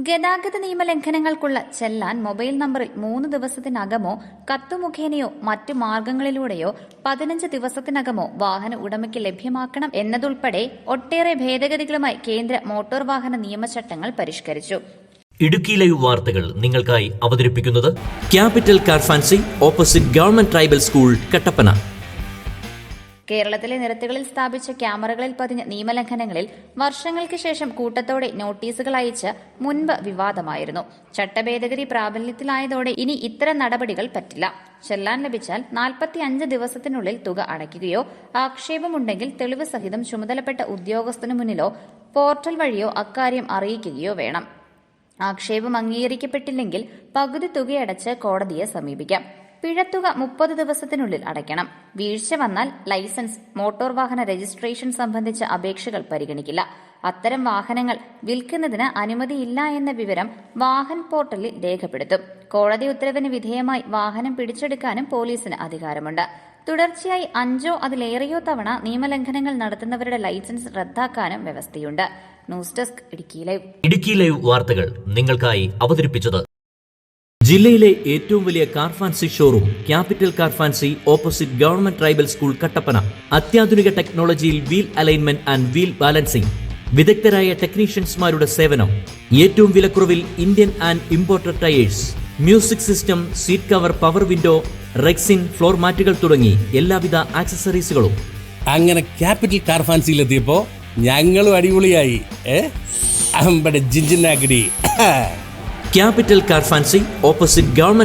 ഗതാഗത നിയമലംഘനങ്ങൾക്കുള്ള ചെല്ലാൻ മൊബൈൽ നമ്പറിൽ 3 ദിവസത്തിനകമോ കത്തുമുഖേനയോ മറ്റു മാർഗങ്ങളിലൂടെയോ 15 ദിവസത്തിനകമോ വാഹന ഉടമയ്ക്ക് ലഭ്യമാക്കണം എന്നതുൾപ്പെടെ ഒട്ടേറെ ഭേദഗതികളുമായി കേന്ദ്ര മോട്ടോർ വാഹന നിയമചട്ടങ്ങൾ പരിഷ്കരിച്ചു. ഇടുക്കി ലൈവ് വാർത്തകൾ നിങ്ങൾക്കായി അവതരിപ്പിക്കുന്നത് capital car fancy opposite government tribal school, Kattappana. കേരളത്തിലെ നിരത്തുകളിൽ സ്ഥാപിച്ച ക്യാമറകളിൽ പതിഞ്ഞ നിയമലംഘനങ്ങളിൽ വർഷങ്ങൾക്ക് ശേഷം കൂട്ടത്തോടെ നോട്ടീസുകൾ അയച്ച് മുൻപ് വിവാദമായിരുന്നു. ചട്ടഭേദഗതി പ്രാബല്യത്തിലായതോടെ ഇനി ഇത്തരം നടപടികൾ പറ്റില്ല. ചെല്ലാൻ ലഭിച്ചാൽ 45 ദിവസത്തിനുള്ളിൽ തുക അടയ്ക്കുകയോ ആക്ഷേപമുണ്ടെങ്കിൽ തെളിവ് സഹിതം ചുമതലപ്പെട്ട ഉദ്യോഗസ്ഥനു മുന്നിലോ പോർട്ടൽ വഴിയോ അക്കാര്യം അറിയിക്കുകയോ വേണം. ആക്ഷേപം അംഗീകരിക്കപ്പെട്ടില്ലെങ്കിൽ പകുതി തുകയടച്ച് കോടതിയെ സമീപിക്കാം. പിഴത്തുക 30 ദിവസത്തിനുള്ളിൽ അടയ്ക്കണം. വീഴ്ച വന്നാൽ ലൈസൻസ്, മോട്ടോർ വാഹന രജിസ്ട്രേഷൻ സംബന്ധിച്ച അപേക്ഷകൾ പരിഗണിക്കില്ല. അത്തരം വാഹനങ്ങൾ വിൽക്കുന്നതിന് അനുമതിയില്ല എന്ന വിവരം വാഹൻ പോർട്ടലിൽ രേഖപ്പെടുത്തും. കോടതി ഉത്തരവിന് വിധേയമായി വാഹനം പിടിച്ചെടുക്കാനും പോലീസിന് അധികാരമുണ്ട്. തുടർച്ചയായി 5 അതിലേറെയോ തവണ നിയമലംഘനങ്ങൾ നടത്തുന്നവരുടെ ലൈസൻസ് റദ്ദാക്കാനും വ്യവസ്ഥയുണ്ട്. ന്യൂസ് ഡെസ്ക് ഇടുക്കി ലൈവ് വാർത്തകൾ നിങ്ങൾക്കായി അവതരിപ്പിച്ചത് ജില്ലയിലെ ഏറ്റവും വലിയ car fancy showroom capital car fancy opposite government tribal school, Kattappana. അത്യാധുനിക ടെക്നോളജിയിൽ wheel alignment and wheel balancing, വിദഗ്ധരായ ടെക്നീഷ്യൻസ്മാരുടെ സേവനം, ഏറ്റവും വിലക്കുറവിൽ Indian and imported tyres, music system, seat cover, power window, rexine, floor മാറ്റുകൾ തുടങ്ങി എല്ലാവിധ ആക്സസറീസുകളും. അങ്ങനെ ക്യാപിറ്റൽ കാർ ഫാൻസിയിലെത്തിയപ്പോ ഞങ്ങളും അടിപൊളിയായി. ജിഞ്ചിനാക്കടി. Capital car fancy opposite government